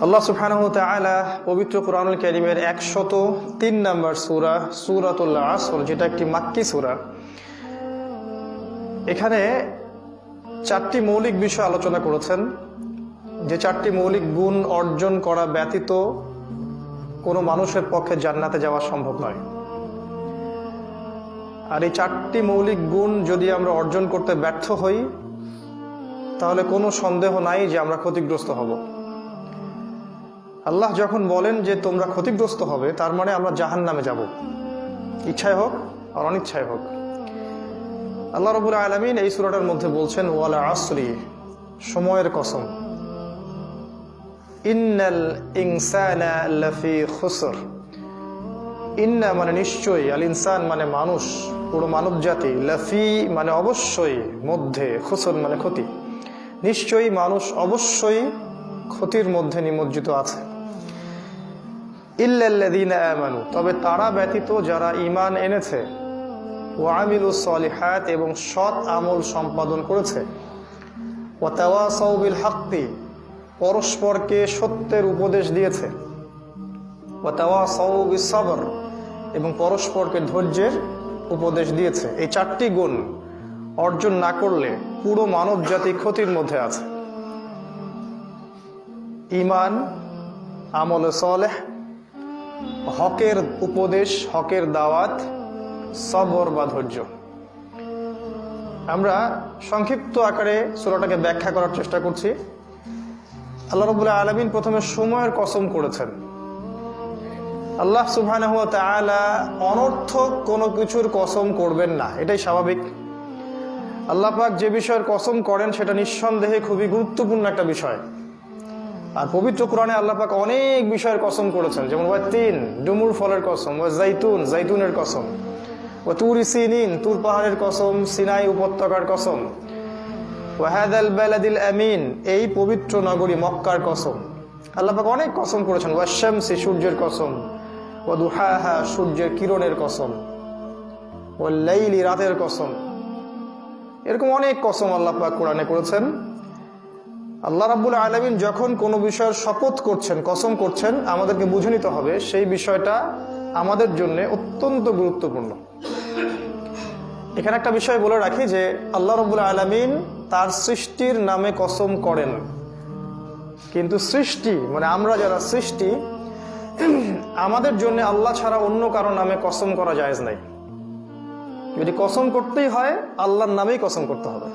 আল্লাহ সুবহানাহু ওয়া তাআলা পবিত্র কুরআনুল কারীমের 103 নম্বর সূরা সূরাতুল আসর, যেটা একটি মাক্কি সূরা, এখানে চারটি মৌলিক বিষয় আলোচনা করেছেন, যে চারটি মৌলিক গুণ অর্জন করা ব্যতীত কোনো মানুষের পক্ষে জান্নাতে যাওয়া সম্ভব নয়। আর এই চারটি মৌলিক গুণ যদি আমরা অর্জন করতে ব্যর্থ হই, তাহলে কোনো সন্দেহ নাই যে আমরা ক্ষতিগ্রস্ত হব। আল্লাহ যখন বলেন যে তোমরা ক্ষতিগ্রস্ত হবে, তার মানে আমরা জাহান্নামে যাব, ইচ্ছায় হোক আর অনিচ্ছায় হোক। আল্লাহ রাব্বুল আলামিন এই সূরাটার মধ্যে বলছেন ওয়াল আসরি, সময়ের কসম, ইন্নাল ইনসানা লাফি খুসর। ইন্না মানে নিশ্চয়ই, আল ইনসান মানে মানুষ, পুরো মানব জাতি, লাফি মানে অবশ্যই, মধ্যে, খুসর মানে ক্ষতি। নিশ্চয়ই মানুষ অবশ্যই ক্ষতির মধ্যে নিমজ্জিত আছে। ইল্লাল্লাযীনা আমানু, তবে তারা ব্যতীত যারা ঈমান এনেছে, ওয়া আমিলুস সলিহাত, এবং সৎ আমল সম্পাদন করেছে, ওয়া তাওয়াসাউ বিল হাক্কি, পরস্পরকে সত্যের উপদেশ দিয়েছে, ওয়া তাওয়াসাউ বিস সবর, এবং পরস্পরকে ধৈর্যের উপদেশ দিয়েছে। এই চারটি গুণ অর্জন না করলে পুরো মানব জাতি ক্ষতির মধ্যে আছে। ঈমান, আমলে সালেহ, হকের উপদেশ, হকের দাওয়াত, সবর বা ধৈর্য। আমরা সংক্ষিপ্ত আকারে সূরাটাকে ব্যাখ্যা করার চেষ্টা করছি। আল্লাহ রাব্বুল আলামিন প্রথমে সময়ের কসম করেছেন। আল্লাহ সুবহানাহু ওয়া তাআলা অনর্থক কোনো কিছুর কসম করবেন না, এটাই স্বাভাবিক। আল্লাহ পাক যে বিষয়ের কসম করেন সেটা নিঃসন্দেহে খুবই গুরুত্বপূর্ণ একটা বিষয়। আর পবিত্র কোরআনে আল্লাহ পাক অনেক বিষয়ের কসম করেছেন, যেমন ওয়াতিন, ডুমুর ফলের কসম, ওয়া জাইতুন, জাইতুনের কসম, ওয়া তুর সিনিন, তুর পাহাড়ের কসম, সিনাই উপত্যকার কসম, ওয়া হাদাল বালাদিল আমিন, এই পবিত্র নগরী মক্কার কসম। আল্লাহ পাক অনেক কসম করেছেন। ওয়া শামসি, সূর্যের কসম, ওয়া দুহাহা, সূর্যের কিরণের কসম, ওয়া লাইলি, রাতের কসম। এরকম অনেক কসম আল্লাহ পাক কোরআনে করেছেন। আল্লাহ রাব্বুল আলামিন যখন কোনো বিষয়ের শপথ করছেন, কসম করছেন, আমাদেরকে বুঝে নিতে হবে সেই বিষয়টা আমাদের জন্য অত্যন্ত গুরুত্বপূর্ণ। এখানে একটা বিষয় বলে রাখি যে আল্লাহ রাব্বুল আলামিন তার সৃষ্টির নামে কসম করেন, কিন্তু সৃষ্টি মানে আমরা যারা সৃষ্টি, আমাদের জন্য আল্লাহ ছাড়া অন্য কারো নামে কসম করা জায়েজ নাই। যদি কসম করতেই হয় আল্লাহর নামেই কসম করতে হবে।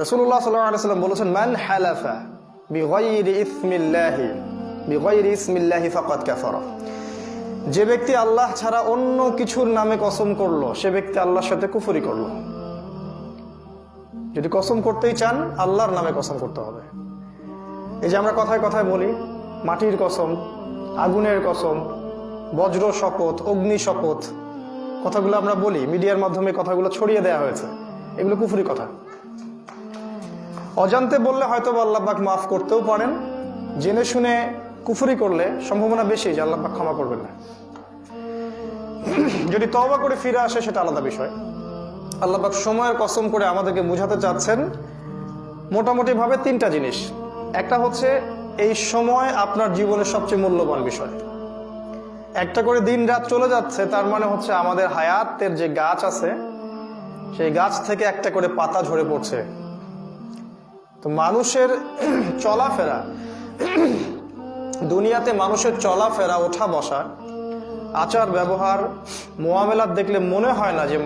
রাসূলুল্লাহ সাল্লাল্লাহু আলাইহি ওয়াসাল্লাম বলেছেন মান হালাফা বিগাইরি ইসমিল্লাহি ফাকাদ কাফারা, যে ব্যক্তি আল্লাহ ছাড়া অন্য কিছুর নামে কসম করলো, সে ব্যক্তি আল্লাহর সাথে কুফরি করলো। যদি কসম করতেই চান আল্লাহর নামে কসম করতে হবে। এই যে আমরা কথায় কথায় বলি মাটির কসম, আগুনের কসম, বজ্র শপথ, অগ্নি শপথ, কথাগুলো আমরা বলি, মিডিয়ার মাধ্যমে কথাগুলো ছড়িয়ে দেওয়া হয়েছে, এগুলো কুফরি কথা। অজান্তে বললে হয়তো আল্লাহ পাক মাফ করতেও পারেন, জেনে শুনে কুফরি করলে সম্ভাবনা বেশি যে আল্লাহ পাক ক্ষমা করবেন না। যদি তওবা করে ফিরে আসে সেটা আলাদা বিষয়। আল্লাহ পাক সময়ের কসম করে আমাদেরকে বোঝাতে চাচ্ছেন মোটামুটি ভাবে তিনটা জিনিস। একটা হচ্ছে এই সময় আপনার জীবনের সবচেয়ে মূল্যবান বিষয়। একটা করে দিন রাত চলে যাচ্ছে, তার মানে হচ্ছে আমাদের হায়াতের যে গাছ আছে সেই গাছ থেকে একটা করে পাতা ঝরে পড়ছে। তো মানুষের চলাফেরা, দুনিয়াতে মানুষের চলাফেরা, ওঠা বসা, আচার ব্যবহার, মুআমেলাত দেখলে মনে হয় না যে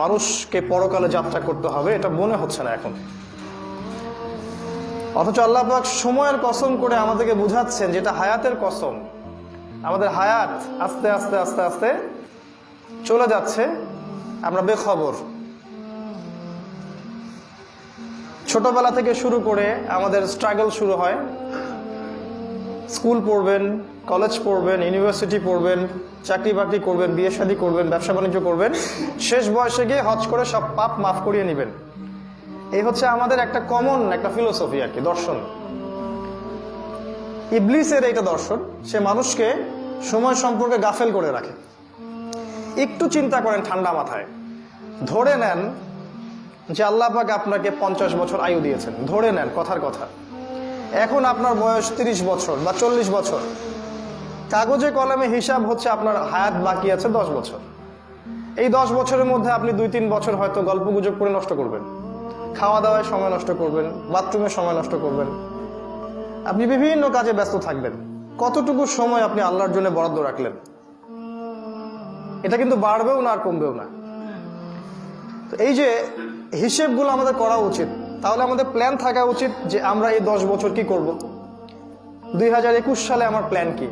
মানুষকে পরকালে যাত্রা করতে হবে, এটা মনে হচ্ছে না এখন। অথচ আল্লাহ পাক সময়ের কসম করে আমাদেরকে বুঝাচ্ছেন যেটা হায়াতের কসম। আমাদের হায়াত আস্তে আস্তে আস্তে আস্তে চলে যাচ্ছে, আমরা বেখবর। ছোটবেলা থেকে শুরু করে আমাদের স্ট্রাগল শুরু হয়। স্কুল পড়বেন, কলেজ পড়বেন, ইউনিভার্সিটি পড়বেন, চাকরি বাকরি করবেন, বিয়ে শাদী করবেন, ব্যবসা বাণিজ্য করবেন, শেষ বয়সে গিয়ে হজ করে সব পাপ মাফ করিয়ে নেবেন। এই হচ্ছে আমাদের একটা কমন একটা ফিলোসফি আর কি, দর্শন। ইবলিসের এইটা দর্শন, সে মানুষকে সময় সম্পর্কে গাফেল করে রাখে। একটু চিন্তা করেন ঠান্ডা মাথায়, ধরে নেন যে আল্লাহ পাক আপনাকে 50 বছর আয়ু দিয়েছেন, ধরে নেন কথার কথা। এখন আপনার বয়স 30 বছর বা 40 বছর, কাগজে কলমে হিসাব হচ্ছে আপনার হায়াত বাকি আছে 10 বছর। এই 10 বছরের মধ্যে আপনি 2-3 বছর হয়তো গল্প গুজব করে নষ্ট করবেন, খাওয়া দাওয়ায় সময় নষ্ট করবেন, বাথরুমে সময় নষ্ট করবেন, আপনি বিভিন্ন কাজে ব্যস্ত থাকবেন। কতটুকু সময় আপনি আল্লাহর জন্য বরাদ্দ রাখলেন? এটা কিন্তু বাড়বেও না আর কমবেও না। তো এই যে হিসেবগুলো আমাদের করা উচিত। তাহলে আমাদের প্ল্যান থাকা উচিত যে আমরা এই 10 বছর কি করব। 2021 সালে আমার প্ল্যান কি,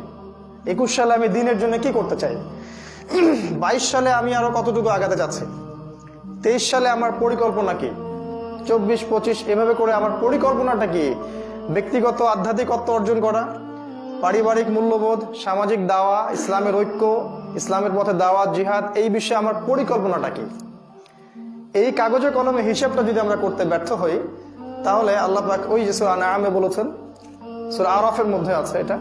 21 সালে আমি দিনের জন্য কি করতে চাই, 22 সালে আমি আরো কতটুকু আগাতে যাচ্ছি, 23 সালে আমার পরিকল্পনা কি, 24-25 এভাবে করে আমার পরিকল্পনাটা কি, ব্যক্তিগত আধ্যাত্মিকত্ব অর্জন করা, পারিবারিক মূল্যবোধ, সামাজিক দাওয়া, ইসলামের ঐক্য, ইসলামের পথে দাওয়াত, জিহাদ, এই বিষয়ে আমার পরিকল্পনাটা কি। এই কাগজে কলমে হিসাবটা যদি আমরা করতে ব্যর্থ হই, তাহলে আল্লাহ পাক ওই যে সূরা আনআমে বলেছেন, সূরা আরাফের মধ্যে আছে এটা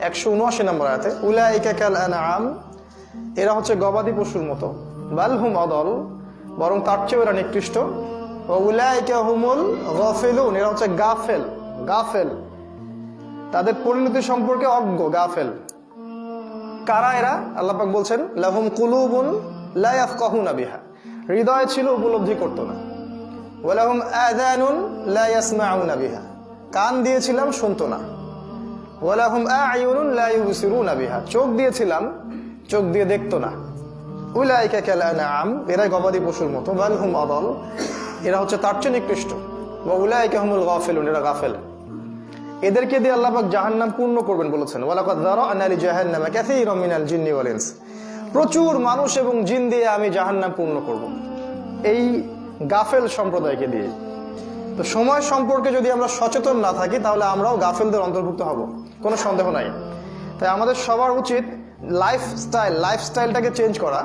179 নম্বর আয়াতে, উলাইকা কাল আনআম, এরা হচ্ছে গবাদি পশুর মতো, বাল হুম আদল, বরং তার চেয়ে এরা নিকৃষ্ট, ওয়া উলাইকা হুমুল গাফিলুন, এরা হচ্ছে গাফেল, তাদের পরিণতি সম্পর্কে অজ্ঞ, গাফেল। কারা এরা? আল্লাহ পাক বলছেন, লাহুম কুলুবুন লা ইয়াফকাহুনা বিহা, হৃদয় ছিল উপলব্ধি করতো না, ওয়া লাহুম আযানুন লা ইয়াসমাউনা বিহা, কান দিয়েছিলাম শুনতো না, ওয়া লাহুম আ'য়ুনুন লা ইউবসিরুনা বিহা, চোখ দিয়েছিলাম চোখ দিয়ে দেখতো না। উলাইকা কাল আনআম, এরা গবাদি পশুর মতো, বাল হুম আদল, এরা হচ্ছে তার চেয়ে নিকৃষ্ট, ওয়া উলাইকা হুমুল গাফিলুন, এরা গাফেল। এদেরকে দিয়ে আল্লাহ পাক জাহান্নাম পূর্ণ করবেন বলেছেন, ওয়ালাকাদ যারা'না লিজাহান্নামা কাসীরাম মিনাল জিন্নি ওয়াল ইনস, প্রচুর মানুষ এবং জিন দিয়ে আমি জাহান্নাম পূর্ণ করব এই গাফেল সম্প্রদায়কে দিয়ে। তো সময় সম্পর্কে যদি আমরা সচেতন না থাকি, তাহলে আমরাও গাফেলদের অন্তর্ভুক্ত হব, কোনো সন্দেহ নাই। তাই আমাদের সবার উচিত লাইফস্টাইলটাকে চেঞ্জ করা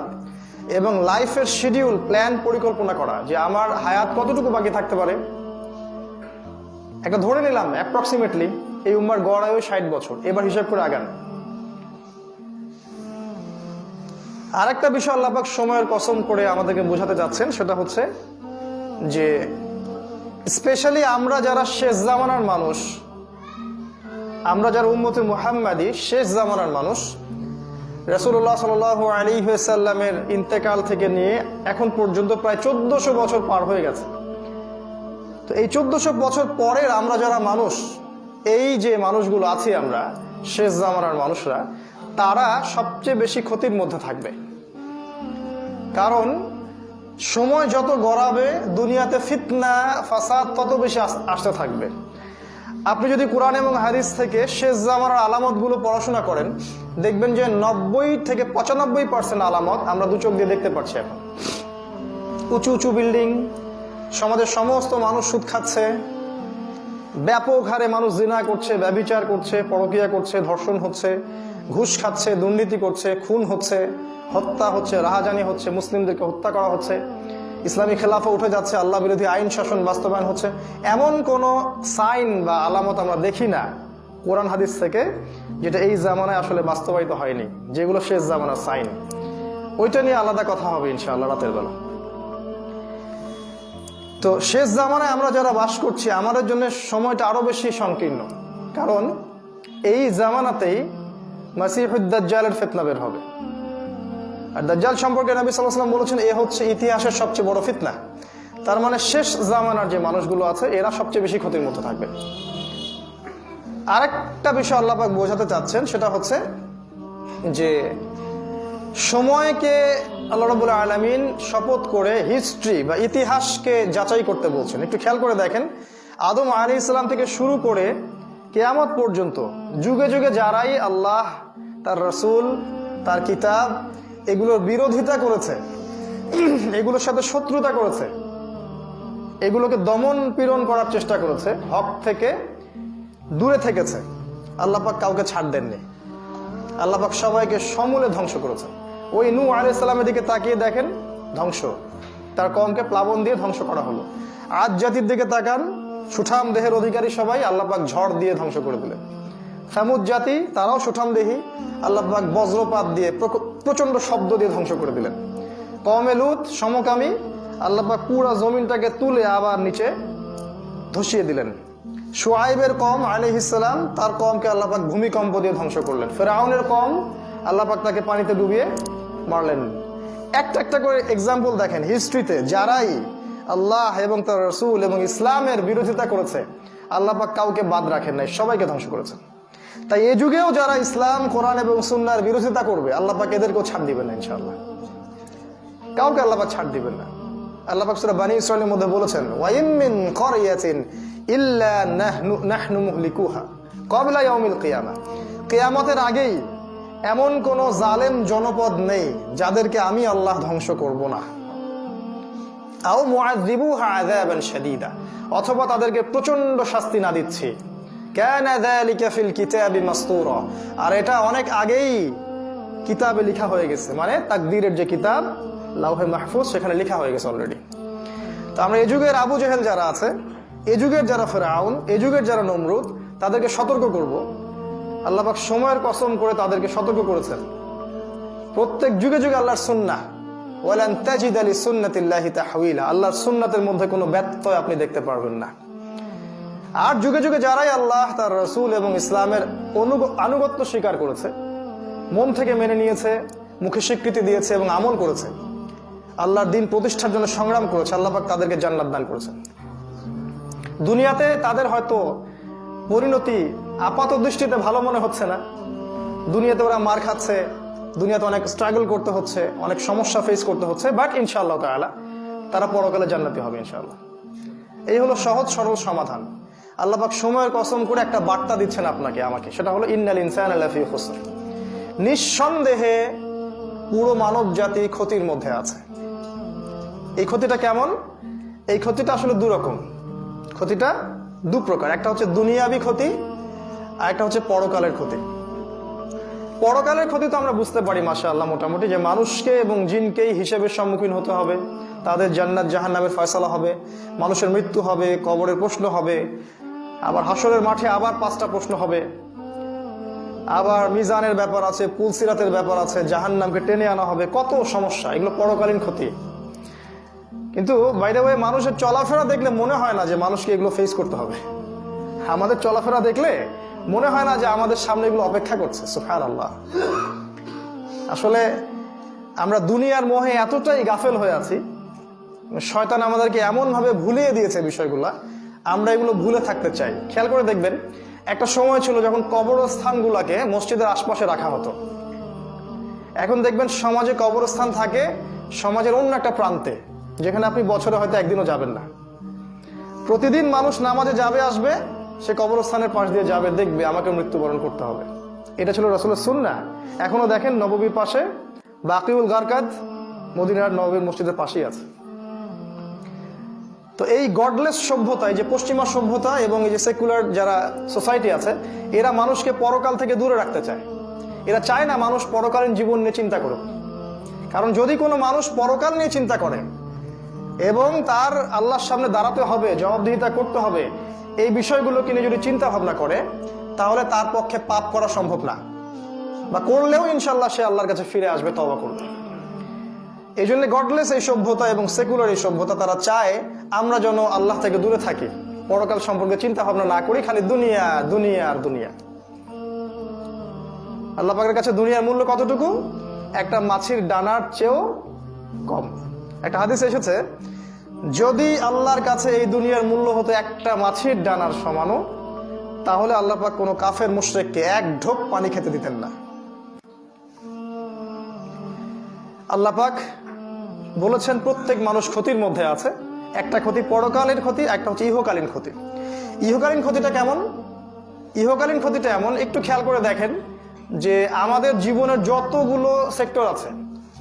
এবং লাইফের শিডিউল, প্ল্যান, পরিকল্পনা করা, যে আমার হায়াত কতটুকু বাকি থাকতে পারে। একটা ধরে নিলাম অ্যাপ্রক্সিমেটলি এই উম্মার গড় আয়ু 60 বছর, এবার হিসাব করে আগান। আরেকটা বিষয় আল্লাহ পাক সময়ের কসম করে আমাদেরকে বোঝাতে যাচ্ছেন, সেটা হচ্ছে যে স্পেশালি আমরা যারা শেষ জামানার মানুষ, আমরা যারা উম্মতে মুহাম্মাদি শেষ জামানার মানুষ, রাসূলুল্লাহ সাল্লাল্লাহু আলাইহি ওয়াসাল্লামের ইন্তেকাল থেকে নিয়ে এখন পর্যন্ত প্রায় 1400 বছর পার হয়ে গেছে। তো এই 1400 বছর পরের আমরা যারা মানুষ, এই যে মানুষগুলো আছি আমরা শেষ জামানার মানুষরা, তারা সবচেয়ে বেশি ক্ষতির মধ্যে থাকবে। কারণ সময় যত গড়াবে, দুনিয়াতে ফিতনা ফাসাদ তত বেশি আসতে থাকবে। আপনি যদি কোরআন এবং হাদিস থেকে শেষ জামানার আলামতগুলো পড়াশোনা করেন, দেখবেন যে 90 থেকে 95% আলামত আমরা দু চোখ দিয়ে দেখতে পাচ্ছি। এখন উঁচু উঁচু বিল্ডিং, সমাজের সমস্ত মানুষ সুদ খাচ্ছে, ব্যাপক হারে মানুষ জিনা করছে, ব্যভিচার করছে, পরকীয়া করছে, ধর্ষণ হচ্ছে, ঘুষ খাচ্ছে, দুর্নীতি করছে, খুন হচ্ছে, হত্যা হচ্ছে, রাহাজানি হচ্ছে, মুসলিমদেরকে হত্যা করা হচ্ছে, ইসলামী খেলাফা উঠে যাচ্ছে, আল্লাহ বিরোধী আইন শাসন বাস্তবায়ন হচ্ছে। এমন কোনো সাইন বা আলামত আমরা দেখি না কোরআন হাদিস থেকে যেটা এই জামানায় আসলে বাস্তবায়িত হয়নি, যেগুলো শেষ জামানার সাইন। ওইটা নিয়ে আলাদা কথা হবে ইনশাআল্লাহ রাতের বেলা। তো শেষ জামানায় আমরা যারা বাস করছি, আমাদের জন্য সময়টা আরো বেশি সংকীর্ণ, কারণ এই জামানাতেই মাসিহুদ দাজ্জালের ফিতনা বের হবে। আর দাজ্জাল সম্পর্কে নবী সাল্লাল্লাহু আলাইহি ওয়াসাল্লাম বলেছেন, এ হচ্ছে ইতিহাসের সবচেয়ে বড় ফিতনা। তার মানে শেষ জামানার যে মানুষগুলো আছে, এরা সবচেয়ে বেশি ক্ষতির মধ্যে থাকবে। আরেকটা বিষয় আল্লাহ পাক বোঝাতে চাচ্ছেন, সেটা হচ্ছে যে সময়কে আল্লাহ রাব্বুল আলামিন শপথ করে হিস্ট্রি বা ইতিহাসকে যাচাই করতে বলছেন। একটু খেয়াল করে দেখেন, আদম আলাইহিস সালাম থেকে শুরু করে কিয়ামত পর্যন্ত যুগে যুগে যারাই আল্লাহ, তার রাসূল, তার কিতাব এগুলোর বিরোধিতা করেছে, এগুলোর সাথে শত্রুতা করেছে, এগুলোকে দমন পীড়ন করার চেষ্টা করেছে, হক থেকে দূরে থেকেছে, আল্লাহ পাক কাউকে ছাড় দেননি। আল্লাহ পাক সবাইকে সমূলে ধ্বংস করেছে। ওই নূহ আলাইহিস সালামের দিকে তাকিয়ে দেখেন, ধ্বংস, তার কওমকে প্লাবন দিয়ে ধ্বংস করা হলো। আদ জাতির দিকে তাকান, সুঠাম দেহের অধিকারী সবাই, আল্লাহ পাক ঝড় দিয়ে ধ্বংস করে দিলেন। সামুদ জাতি, তারাও সুঠাম দেহী, আল্লাহ পাক বজ্রপাত দিয়ে প্রচন্ড শব্দ দিয়ে ধ্বংস করে দিলেন। কওমে লূত সমকামী, আল্লাহ পাক পুরা জমিনটাকে তুলে আবার নিচে ধসিয়ে দিলেন। শুআইবের কওম আলাইহিস সালাম, তার কওমকে আল্লাহ পাক ভূমিকম্প দিয়ে ধ্বংস করলেন। ফিরআউনের কওম, আল্লাহ পাক তাকে পানিতে ডুবিয়ে মারলেন। একটা একটা করে এক্সাম্পল দেখেন হিস্ট্রিতে, যারাই আল্লাহ এবং তার রাসূল এবং ইসলামের বিরোধিতা করেছে আল্লাহ পাক কাউকে বাদ রাখেন নাই, সবাইকে ধ্বংস করেছেন। তাই এই যুগেও যারা ইসলাম, কোরআন এবং সুন্নাহর বিরোধিতা করবে আল্লাহ পাক এদেরকেও ছাড় দিবেন না ইনশাআল্লাহ, কাউকে আল্লাহ পাক ছাড় দিবেন না। আল্লাহ পাক সূরা বনী ইসরাঈলের মধ্যে বলেছেন, ওয়া ইম মিন ক্বরিয়াতিন ইল্লা নাহনু মুহলিকুহা ক্বাবলা ইয়াউমিল কিয়ামা, কিয়ামতের আগেই এমন কোন জালেম জনপদ নেই যাদেরকে আমি আল্লাহ ধ্বংস করব না। আও মুআযযিবুহা আযাবান শাদীদা, অথবা তাদেরকে প্রচন্ড শাস্তি না দিচ্ছি। কানা যালিকা ফিল কিতাবি মাসতুরা, আর এটা অনেক আগেই কিতাবে লেখা হয়ে গেছে, মানে তাকদীরের যে কিতাব লাউহে মাহফুজ সেখানে লেখা হয়ে গেছে অলরেডি। তো আমরা এই যুগের আবু জেহেল যারা আছে, এই যুগের যারা ফিরআউন, এই যুগের যারা নমরুদ, তাদেরকে সতর্ক করব। আল্লাহ পাক সময়ের কসম করে তাদেরকে সতর্ক করেছেন। প্রত্যেক যুগে যুগে আল্লাহর সুন্নাহ, ওয়ালান তাজিদা লিসুন্নাতিল্লাহি তাহওয়িলা, আল্লাহর সুন্নাতের মধ্যে কোনো ব্যত্যয় আপনি দেখতে পারবেন না। আর যুগে যুগে যারাই আল্লাহ, তার রাসূল এবং ইসলামের আনুগত্য স্বীকার করেছে, মন থেকে মেনে নিয়েছে, মুখে স্বীকৃতি দিয়েছে এবং আমল করেছে, আল্লাহর দ্বীন প্রতিষ্ঠার জন্য সংগ্রাম করেছে, আল্লাহ পাক তাদেরকে জান্নাত দান করেছেন। দুনিয়াতে তাদের হয়তো পরিণতি আপাত দৃষ্টিতে ভালো মনে হচ্ছে না, দুনিয়াতে ওরা মার খাচ্ছে, দুনিয়াতে অনেক স্ট্রাগল করতে হচ্ছে, অনেক সমস্যা ফেস করতে হচ্ছে, বাট ইনশাআল্লাহ তাআলা তারা পরকালে জান্নাতি হবে ইনশাআল্লাহ। এই হলো সহজ সরল সমাধান। আল্লাহ পাক সময়ের কসম করে একটা বার্তা দিচ্ছেন আপনাকে আমাকে, সেটা হলো ইন্নাল ইনসানা লাফি খুসর, নিঃসন্দেহে পুরো মানব জাতি ক্ষতির মধ্যে আছে। এই ক্ষতিটা কেমন? এই ক্ষতিটা আসলে দুরকম, ক্ষতিটা দু প্রকার। একটা হচ্ছে দুনিয়াবি ক্ষতি, আর একটা হচ্ছে পরকালের ক্ষতি। পরকালের ক্ষতি তো আমরা বুঝতে পারি মাশাআল্লাহ মোটামুটি, যে মানুষকে এবং জিনকেই হিসেবের সম্মুখীন হতে হবে, তাদের জান্নাত জাহান্নামের ফয়সালা হবে, মানুষের মৃত্যু হবে, কবরের প্রশ্ন হবে, আবার হাসরের মাঠে আবার 5টা প্রশ্ন হবে, আবার মিজানের ব্যাপার আছে, পুলসিরাতের ব্যাপার আছে, জাহান্নামকে টেনে আনা হবে, কত সমস্যা, এগুলো পরকালীন ক্ষতি। কিন্তু বাই দ্য ওয়ে মানুষের চলাফেরা দেখলে মনে হয় না যে মানুষকে এগুলো ফেস করতে হবে। আমাদের চলাফেরা দেখলে মনে হয় না যে আমাদের সামনে এগুলো অপেক্ষা করছে। সুবহানাল্লাহ। আসলে আমরা দুনিয়ার মোহে এতটাই গাফেল হয়ে আছি, শয়তান আমাদেরকে এমন ভাবে ভুলিয়ে দিয়েছে বিষয়গুলা, আমরা এগুলো ভুলে থাকতে চাই। খেয়াল করে দেখবেন, একটা সময় ছিল যখন কবরস্থানগুলোকে মসজিদের আশপাশে রাখা হতো। এখন দেখবেন সমাজে কবরস্থান থাকে সমাজের অন্য একটা প্রান্তে, যেখানে আপনি বছরে হয়তো একদিনও যাবেন না। প্রতিদিন মানুষ নামাজে যাবে আসবে, সে কবরস্থানের পাশ দিয়ে যাবে, দেখবে আমাকে মৃত্যুবরণ করতে হবে। এটা ছিল রাসূলের সুন্নাহ। এখনো দেখেন নববীর পাশে বাকিউল গারকাদ মদিনার নববীর মসজিদের পাশেই আছে। তো এই গডলেস সভ্যতা, এই যে পশ্চিমা সভ্যতা এবং এই যে সেকুলার যারা সোসাইটি আছে, এরা মানুষকে পরকাল থেকে দূরে রাখতে চায়। এরা চায় না মানুষ পরকালীন জীবন নিয়ে চিন্তা করুক। কারণ যদি কোনো মানুষ পরকাল নিয়ে চিন্তা করে এবং তার আল্লাহর সামনে দাঁড়াতে হবে, জবাবদিহিতা করতে হবে, এই বিষয়গুলোকে নিয়ে যদি চিন্তা ভাবনা করে, তাহলে তার পক্ষে পাপ করা সম্ভব না, বা করলেও ইনশাল্লাহ সে আল্লাহর কাছে ফিরে আসবে তওবা করবে। এই জন্য গডলেস এই সভ্যতা এবং সেকুলার এই সভ্যতা, তারা চায় আমরা যেন আল্লাহ থেকে দূরে থাকি, পরকাল সম্পর্কে চিন্তা ভাবনা না করি, খালি দুনিয়া দুনিয়া আর দুনিয়া। আল্লাহ পাকের কাছে দুনিয়ার মূল্য কতটুকু? একটা মাছির ডানার চেয়েও কম। একটা হাদিসে এসেছে, যদি আল্লাহর কাছে এই দুনিয়ার মূল্য হতো একটা মাছির ডানার সমানও, তাহলে আল্লাহ পাক কোনো কাফের মুশরিককে এক ঢোক পানি খেতে দিতেন না। আল্লাহ পাক বলেছেন প্রত্যেক মানুষ ক্ষতির মধ্যে আছে। একটা ক্ষতি পরকালের ক্ষতি, একটা হচ্ছে ইহকালীন ক্ষতি। ইহকালীন ক্ষতিটা কেমন? ইহকালীন ক্ষতিটা এমন, একটু খেয়াল করে দেখেন যে আমাদের জীবনের যতগুলো সেক্টর আছে,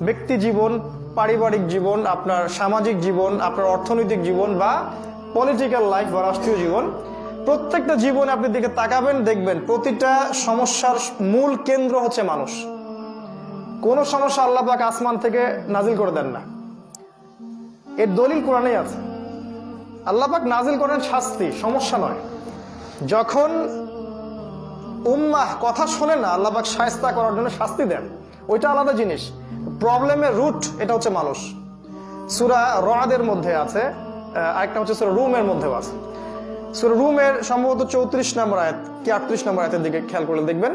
ব্যক্তি জীবন, পারিবারিক জীবন, আপনার সামাজিক জীবন, আপনার অর্থনৈতিক জীবন বা পলিটিক্যাল লাইফ বা রাষ্ট্রীয় জীবন, প্রত্যেকটা জীবনে আপনি দিকে তাকাবেন, দেখবেন প্রতিটা সমস্যার মূল কেন্দ্র হচ্ছে মানুষ। কোন সমস্যা আল্লাহ পাক আসমান থেকে নাজিল করে দেন না, এর দলিল কোরআনেই আছে। আল্লাহ পাক নাজিল করেন শাস্তি, সমস্যা নয়। যখন উম্মাহ কথা শোনে না, আল্লাহ পাক শায়েস্তা করার জন্য শাস্তি দেন, ওইটা আলাদা জিনিস। প্রবলেমের রুট এটা হচ্ছে মানুষ। সূরা রাদের মধ্যে আছে, আরেকটা হচ্ছে সূরা রুমের মধ্যেও আছে। সূরা রুমের সম্ভবত 34 নম্বর আয়াত কি 38 নম্বর আয়াতের দিকে খেয়াল করলে দেখবেন,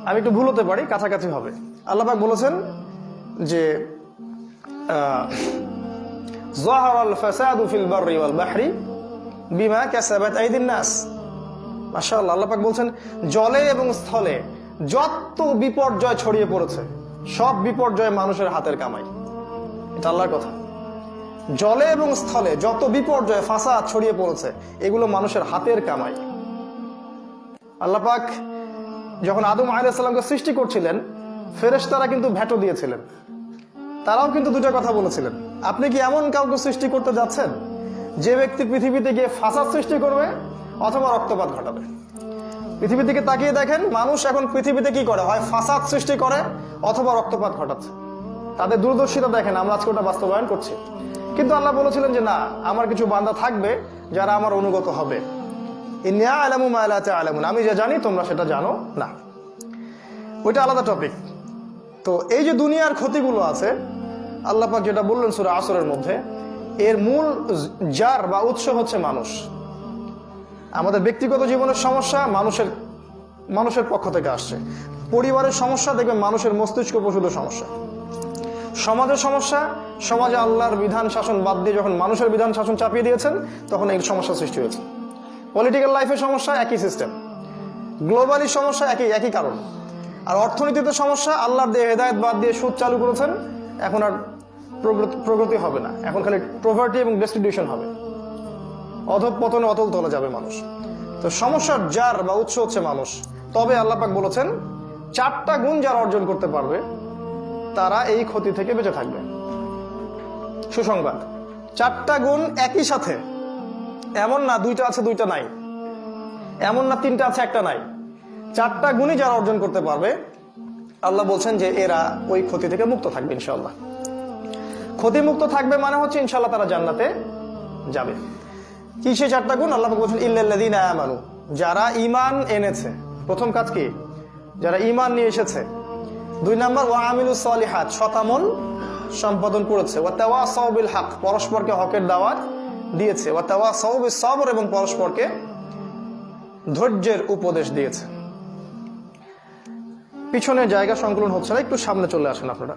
আমি একটু ভুল হতে পারি, কাছাকাছি হবে। আল্লাহ পাক বলেছেন যে যাহারাল ফাসাদু ফিল বাররি ওয়াল বাহরি বিমা কাসাবাত আইদিন নাস। মাশাআল্লাহ, আল্লাহ পাক বলছেন জলে এবং স্থলে যত বিপর্যয় ছড়িয়ে পড়েছে সব বিপর্যয় মানুষের হাতের কামাই। এটা আল্লাহর কথা। জলে এবং স্থলে যত বিপর্যয় ফাসাদ ছড়িয়ে পড়েছে এগুলো মানুষের হাতের কামাই। আল্লাহ পাক যখন আদম আলাইহিস সালামকে সৃষ্টি করছিলেন, ফেরেশতারা কিন্তু ভেটো দিয়েছিলেন। তারাও কিন্তু দুটো কথা বলেছিলেন, আপনি কি এমন কাউকে সৃষ্টি করতে যাচ্ছেন যে ব্যক্তি পৃথিবীতে গিয়ে ফাসাদ সৃষ্টি করবে অথবা রক্তপাত ঘটাবে? পৃথিবীর দিকে তাকিয়ে দেখেন, মানুষ এখন পৃথিবীতে কি করে, হয় ফাসাদ সৃষ্টি করে অথবা রক্তপাত ঘটাচ্ছে। তাদের দূরদর্শিতা দেখেন, আমরা আজকে ওটা বাস্তবায়ন করছি। কিন্তু আল্লাহ বলেছিলেন যে না, আমার কিছু বান্দা থাকবে যারা আমার অনুগত হবে। ইন্নী আ'লামু মা লা তা'লামুন, আমি যা জানি তোমরা সেটা জানো না। ওইটা আলাদা টপিক। তো এই যে দুনিয়ার ক্ষতিগুলো আছে, আল্লাহ পাক যেটা বললেন সূরা আসরের মধ্যে, এর মূল জার বা উৎস হচ্ছে মানুষ। আমাদের ব্যক্তিগত জীবনের সমস্যা মানুষের পক্ষ থেকে আসছে। পরিবারের সমস্যা দেখবেন মানুষের মস্তিষ্ক প্রসূত সমস্যা। সমাজের সমস্যা, সমাজে আল্লাহর বিধান শাসন বাদ দিয়ে যখন মানুষের বিধান শাসন চাপিয়ে দিয়েছেন তখন এই সমস্যা সৃষ্টি হয়েছে। পলিটিক্যাল লাইফের সমস্যা একই সিস্টেম, গ্লোবালি সমস্যা একই কারণ। আর অর্থনীতিতে সমস্যা, আল্লাহর দিয়ে হেদায়েত বাদ দিয়ে সুদ চালু করেছেন, এখন আর প্রগতি হবে না, এখন খালি প্রভার্টি এবং ডেস্টিটিউশন হবে, অধঃপতনে অতল তলে যাবে মানুষ। তো সমস্যার জার বা উৎস হচ্ছে মানুষ। তবে আল্লাহ পাক বলেছেন 4টা গুণ যারা অর্জন করতে পারবে তারা এই ক্ষতি থেকে বেঁচে থাকবে। সুসংবাদ, 4টা গুণ একই সাথে, এমন না 2টা আছে 2টা নাই, এমন না 3টা আছে 1টা নাই। 4টা গুণই যারা অর্জন করতে পারবে আল্লাহ বলছেন যে এরা ওই ক্ষতি থেকে মুক্ত থাকবে ইনশাআল্লাহ। ক্ষতি মুক্ত থাকবে মানে হচ্ছে ইনশাআল্লাহ তারা জান্নাতে যাবে। কি সেই 4টা গুণ? আল্লাহ বলছেন ইল্লাল্লাযীনা আমানু, যারা ঈমান এনেছে। প্রথম কাজ কি? যারা ঈমান নিয়ে এসেছে। 2 নাম্বার ওয়া আমিলুস সলিহাত, সৎ আমল সম্পাদন করেছে। ওয়া তাওয়াসাউ বিল হক, পরস্পরকে হকের দাওয়াত দিয়েছে। ওয়া তাওয়াসাউ বিস সবর, এবং পরস্পরকে ধৈর্যের উপদেশ দিয়েছে। পিছনে জায়গা সংকুলন হচ্ছে না, একটু সামনে চলে আসেন আপনারা।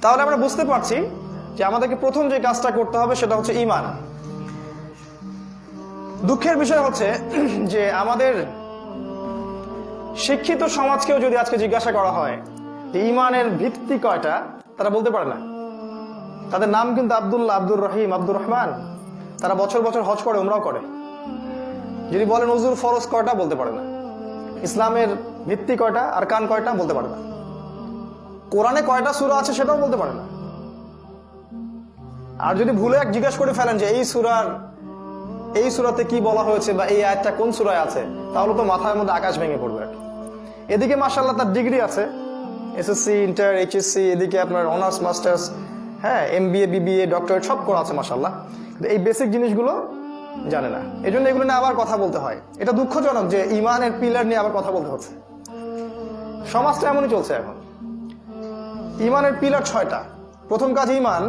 তাহলে আমরা বুঝতে পারছি যে আমাদেরকে প্রথম যে কাজটা করতে হবে সেটা হচ্ছে ঈমান। দুঃখের বিষয় হচ্ছে যে আমাদের শিক্ষিত সমাজকেও যদি আজকে জিজ্ঞাসা করা হয় যে ঈমানের ভিত্তি কয়টা, তারা বলতে পারে না। তাদের নাম কিন্তু আব্দুল্লাহ, আব্দুর রহিম, আব্দুর রহমান। তারা বছর বছর হজ করে, উমরাও করে। যদি বলেন হুজুর ফরজ কয়টা, বলতে পারে না। ইসলামের ভিত্তি কয়টা, আর কান কয়টা, বলতে পারে না। কোরআনে কয়টা সূরা আছে সেটাও বলতে পারে না। আর যদি ভুলে জিজ্ঞেস করে ফেলেন যে এই সূরাতে কি বলা হয়েছে বা এই আয়াতটা কোন সূরায় আছে, তাহলে তো মাথার মধ্যে আকাশ ভেঙে পড়বে। এদিকে মাশাআল্লাহ তার ডিগ্রি আছে, এসএসসি, ইন্টার, এইচএসসি, এদিকে আপনার অনার্স, মাস্টার্স, হ্যাঁ, এমবিএ, বিবিএ, ডক্টরেট সব করা আছে মাশাআল্লাহ। এই বেসিক জিনিসগুলো জানে না। এই জন্য এগুলো নিয়ে আবার কথা বলতে হয়। এটা দুঃখজনক যে ঈমানের পিলার নিয়ে আবার কথা বলতে হচ্ছে। সমাজটা এমনই চলছে এখন। ঈমানের পিলার 6টা। প্রথম কাজ ঈমান।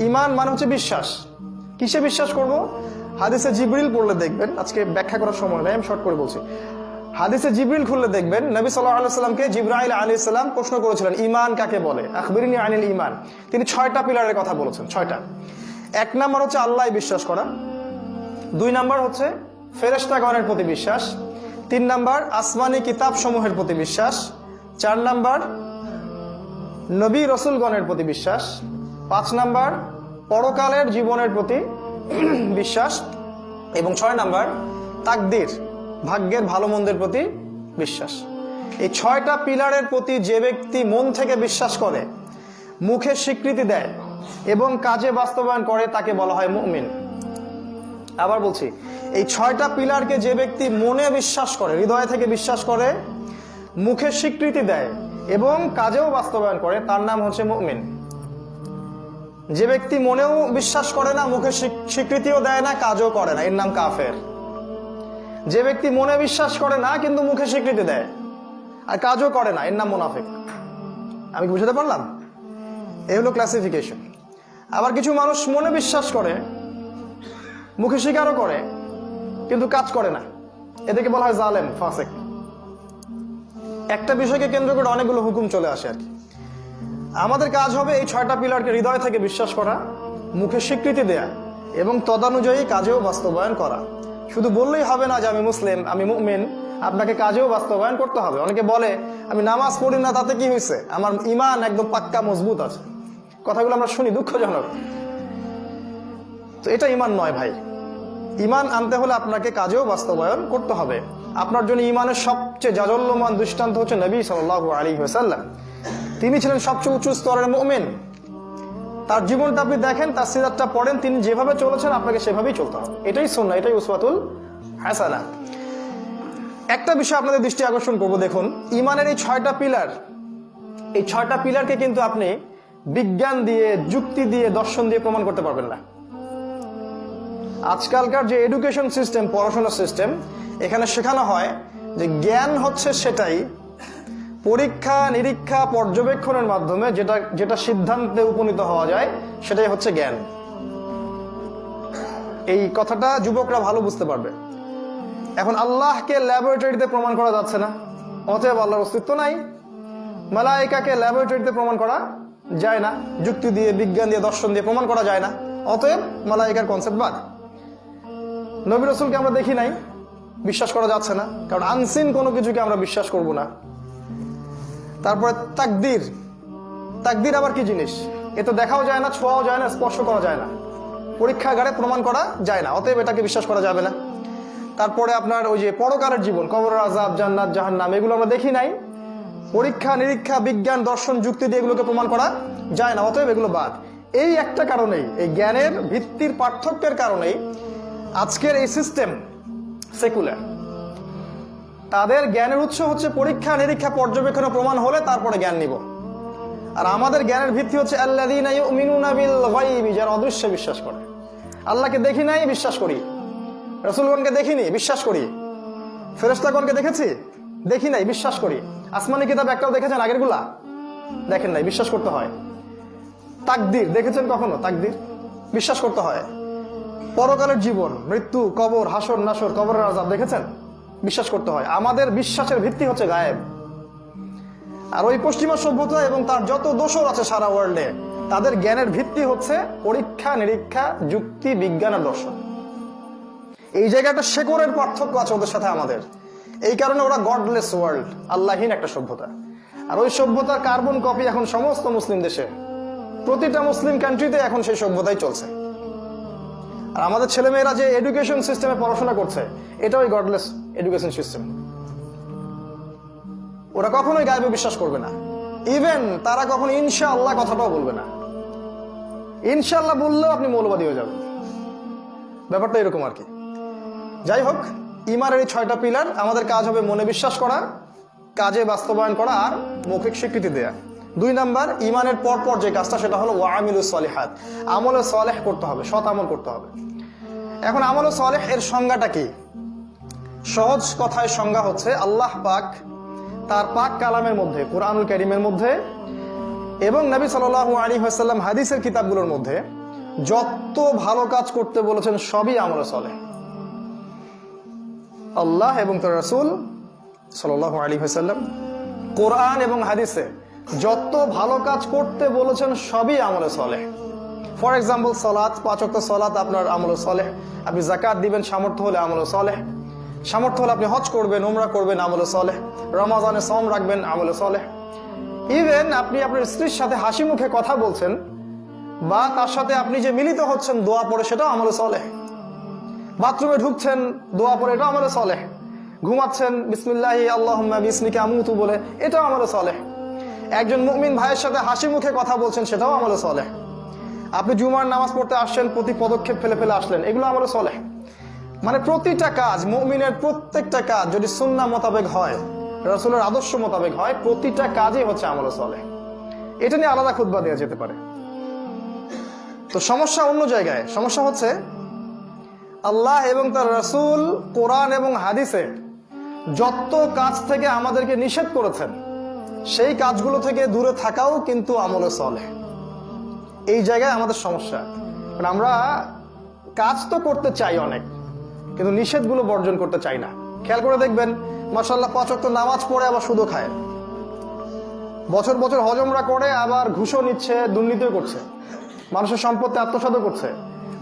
ঈমান মানে হচ্ছে বিশ্বাস। কিসে বিশ্বাস করব? হাদিসে জিবরিল পড়লে দেখবেন, আজকে ব্যাখ্যা করার সময় নাই, আমি শর্ট করে বলছি। হাদিসে জিবরিল খুললে দেখবেন নবী সাল্লাল্লাহু আলাইহি ওয়াসাল্লামকে জিবরাইল আলাইহিস সালাম প্রশ্ন করেছিলেন ঈমান কাকে বলে, আখবিরনি আনিল ঈমান। তিনি 6টা পিলারের কথা বলেছেন, 6টা। 1 নাম্বার হচ্ছে আল্লাহ বিশ্বাস করা। 2 নাম্বার হচ্ছে ফেরেশতাগণের প্রতি বিশ্বাস। 3 নাম্বার আসমানি কিতাব সমূহের প্রতি বিশ্বাস। 4 নাম্বার নবী রসুলগণের প্রতি বিশ্বাস। 5 নাম্বার পরকালের জীবনের প্রতি বিশ্বাস। এবং 6 নাম্বার তাকদীর, ভাগ্যের ভালো মন্দের প্রতি বিশ্বাস। এই 6টা পিলারের প্রতি যে ব্যক্তি মন থেকে বিশ্বাস করে, মুখে স্বীকৃতি দেয় এবং কাজে বাস্তবায়ন করে, তাকে বলা হয় মুমিন। আবার বলছি, এই 6টা পিলারকে যে ব্যক্তি মনে বিশ্বাস করে, হৃদয় থেকে বিশ্বাস করে, মুখে স্বীকৃতি দেয় এবং কাজেও বাস্তবায়ন করে, তার নাম হচ্ছে মুমিন। যে ব্যক্তি মনেও বিশ্বাস করে না, মুখে স্বীকৃতিও দেয় না, কাজও করে না, এর নাম কাফের। যে ব্যক্তি মনে বিশ্বাস করে না কিন্তু মুখে স্বীকৃতি দেয় আর কাজও করে না, এর নাম মুনাফিক। আমি বুঝাতে পারলাম? এই হলো ক্লাসিফিকেশন। আবার কিছু মানুষ মনে বিশ্বাস করে, মুখে স্বীকারও করে, কিন্তু কাজ করে না, এদেরকে বলা হয় জালেম, ফাসেক। একটা বিষয়কে কেন্দ্র করে অনেকগুলো হুকুম চলে আসে আর কি। আমাদের কাজ হবে এই 6টা পিলারকে হৃদয় থেকে বিশ্বাস করা, মুখে স্বীকৃতি দেয়া এবং তদানুযায়ী কাজেও বাস্তবায়ন করা। শুধু বললেই হবে না যে আমি মুসলিম, আমি মুমিন, আপনাকে কাজেও বাস্তবায়ন করতে হবে। অনেকে বলে আমি নামাজ পড়ি না, তাতে কি হয়েছে, আমার ঈমান একদম পাক্কা মজবুত আছে। কথাগুলো আমরা শুনি, দুঃখজনক। তো এটা ঈমান নয় ভাই। ঈমান আনতে হলে আপনাকে কাজেও বাস্তবায়ন করতে হবে। আপনার জন্য ঈমানের সবচেয়ে জাজল্যমান দৃষ্টান্ত হচ্ছে নবী সাল্লাল্লাহু আলাইহি ওয়াসাল্লাম। তিনি ছিলেন সবচেয়ে উঁচু স্তরের মুমিন। তার জীবনটা আপনি দেখেন, তার সিরাতটা পড়েন, তিনি যেভাবে চলেছেন আপনাকে সেভাবেই চলতে হবে। এটাই সুন্নাহ, এটাই উসওয়াতুল হাসানাহ। একটা বিষয় আপনাদের দৃষ্টি আকর্ষণ করব, দেখুন ঈমানের এই 6টা পিলার, এই 6টা পিলারকে কিন্তু আপনি বিজ্ঞান দিয়ে, যুক্তি দিয়ে, দর্শন দিয়ে প্রমাণ করতে পারবেন না। আজকালকার যে এডুকেশন সিস্টেম, পড়াশোনার সিস্টেম, এখানে শেখানো হয় যে জ্ঞান হচ্ছে সেটাই, পরীক্ষা নিরীক্ষা পর্যবেক্ষণের মাধ্যমে যেটা যেটা সিদ্ধান্তে উপনীত হওয়া যায় সেটাই হচ্ছে জ্ঞান। এই কথাটা যুবকরা ভালো বুঝতে পারবে। এখন আল্লাহকে ল্যাবরেটরিতে প্রমাণ করা যাচ্ছে না, অতএব আল্লাহর অস্তিত্ব নাই। মালায়েকাকে ল্যাবরেটরিতে প্রমাণ করা যায় না, যুক্তি দিয়ে, বিজ্ঞান দিয়ে, দর্শন দিয়ে প্রমাণ করা যায় না, অতএব মালায়েকার কনসেপ্ট বাদ। নবী রাসূলকে আমরা দেখি নাই, বিশ্বাস করা যাচ্ছে না, কারণ আনসিন কোনো কিছুকে আমরা বিশ্বাস করব না। তারপরে তাকদীর, তাকদীর আবার কি জিনিস? এ তো দেখাও যায় না, ছোঁয়াও যায় না, স্পর্শ করা যায় না, পরীক্ষাগারে প্রমাণ করা যায় না, অতএব এটাকে বিশ্বাস করা যাবে না। তারপরে আপনার ওই যে পরকালের জীবন, কবরের আযাব, জান্নাত, জাহান্নাম, এগুলো আমরা দেখি নাই, পরীক্ষা নিরীক্ষা, বিজ্ঞান, দর্শন, যুক্তি দিয়ে এগুলোকে প্রমাণ করা যায় না, অতএব এগুলো বাদ। এই একটা কারণেই, এই জ্ঞানের ভিত্তির পার্থক্যের কারণেই আজকের এই সিস্টেম সেকুলার। তাদের জ্ঞানের উৎস হচ্ছে পরীক্ষা নিরীক্ষা পর্যবেক্ষণে প্রমাণ হলে তারপরে জ্ঞান নিব। আর আমাদের জ্ঞানের ভিত্তি হচ্ছে আল্লাযীনা ইউমিনুনা বিল গায়বি, যারা অদৃশ্যে বিশ্বাস করে। আল্লাহকে দেখি নাই, বিশ্বাস করি। রাসূলগণকে দেখিনি, বিশ্বাস করি। ফেরেশতাগণকে দেখেছি, দেখি নাই, বিশ্বাস করি। আসমানি কিতাব একটাও দেখেছেন আগেরগুলা? দেখেন নাই, বিশ্বাস করতে হয়। তাকদীর দেখেছেন কখনো? তাকদীর বিশ্বাস করতে হয়। পরকালের জীবন, মৃত্যু, কবর, হাসর নাসর, কবরের আযাব দেখেছেন? বিশ্বাস করতে হয়। আমাদের বিশ্বাসের ভিত্তি হচ্ছে গায়েব। আর ওই পশ্চিমা সভ্যতা এবং তার যত দোসর আছে সারা ওয়ার্ল্ডে, তাদের জ্ঞানের ভিত্তি হচ্ছে পরীক্ষা নিরীক্ষা, যুক্তি, বিজ্ঞান আর দর্শন। এই জায়গাটা শেকড়ের পার্থক্য আছে ওদের সাথে আমাদের। এই কারণে ওরা গডলেস ওয়ার্ল্ড, আল্লাহহীন একটা সভ্যতা। আর ওই সভ্যতার কার্বন কপি এখন সমস্ত মুসলিম দেশে, প্রতিটা মুসলিম কান্ট্রিতে এখন সেই সভ্যতাই চলছে। আর আমাদের ছেলেমেয়েরা যে এডুকেশন সিস্টেমে পড়াশোনা করছে, এটা ওই গডলেস এডুকেশন সিস্টেম। ওরা কখনোই গায়েবে বিশ্বাস করবে না। ইভেন তারা কখনো ইনশাআল্লাহ কথাটাও বলবে না। ইনশাআল্লাহ বললেও আপনি মৌলবাদী হয়ে যাবেন। ব্যাপারটা এরকম আর কি। যাই হোক, ঈমানের এই 6টা পিলার, আমাদের কাজ হবে মনে বিশ্বাস করা, কাজে বাস্তবায়ন করা আর মৌখিক স্বীকৃতি দেয়া। 2 নাম্বার, ঈমানের পরপর যে কাজটা, সেটা হলো ওয়া আমিলুস সলিহাত, আমলে সালেহ করতে হবে, সৎ আমল করতে হবে। এখন আমলে সালেহ এর সংজ্ঞাটা কি? সহজ কথায় সংজ্ঞা হচ্ছে, আল্লাহ পাক তার পাক কালামের মধ্যে, কুরআনুল কারীমের মধ্যে এবং নবী সাল্লাল্লাহু আলাইহি ওয়াসাল্লাম হাদিসের কিতাবগুলোর মধ্যে যত ভালো কাজ করতে বলেছেন সবই আমলে সালেহ। আল্লাহ এবং তার রাসূল সাল্লাল্লাহু আলাইহি ওয়াসাল্লাম কোরআন এবং হাদিসে যত ভালো কাজ করতে বলেছেন সবই আমলে সালেহ। ফর এক্সাম্পল, সালাত, 5 ওয়াক্ত সালাত আপনার আমলে সালেহ। আপনি যাকাত দিবেন সামর্থ্য হলে, আমলে সালেহ। সামর্থ্য হলে আপনি হজ করবেন, উমরা করবেন, আমলে সালেহ। রমাজানে সওম রাখবেন, আমলে সালেহ। ইভেন আপনি আপনার স্ত্রীর সাথে হাসি মুখে কথা বলছেন বা তার সাথে আপনি যে মিলিত হচ্ছেন দোয়া পড়ে, সেটাও আমলে সালেহ। বাথরুমে ঢুকছেন, দোয়া পড়ে, এটাও আমলে সালেহ। ঘুমাচ্ছেন, বিসমিল্লাহি আল্লাহুম্মা বিসমিকা আমুতু বলে, এটাও আমলে সালেহ। একজন মুমিন ভাইয়ের সাথে হাসি মুখে কথা বলছেন, সেটাও আমলে সালেহ। আপনি জুমার নামাজ পড়তে আসছেন, প্রতি পদক্ষেপ ফেলে ফেলে আসলেন, এগুলো আমলে সালেহ। মানে প্রতিটা কাজ, মুমিনের প্রত্যেকটা কাজ যদি সুন্নাহ মোতাবেক হয়, রাসূলের আদর্শ মোতাবেক হয়, প্রতিটা কাজই হচ্ছে আমলে সালেহ। এটা নিয়ে আলাদা খুতবা দেওয়া যেতে পারে। তো সমস্যা অন্য জায়গায়। সমস্যা হচ্ছে আল্লাহ এবং তার রাসূল কোরআন এবং হাদিসে যত কাজ থেকে আমাদেরকে নিষেধ করেছেন, সেই কাজগুলো থেকে দূরে থাকাও কিন্তু আমলে সালেহ। এই জায়গায় আমাদের সমস্যা। কারণ আমরা কাজ তো করতে চাই অনেক, কিন্তু নিষেধগুলো বর্জন করতে চাই না। খেয়াল করে দেখবেন, মাশাআল্লাহ 5 ওয়াক্ত নামাজ পড়ে আবার সুদও খায়, বছর বছর হজ উমরা করে আবার ঘুষও নিচ্ছে, দুর্নীতিও করছে, মানুষের সম্পত্তি আত্মসাৎও করছে,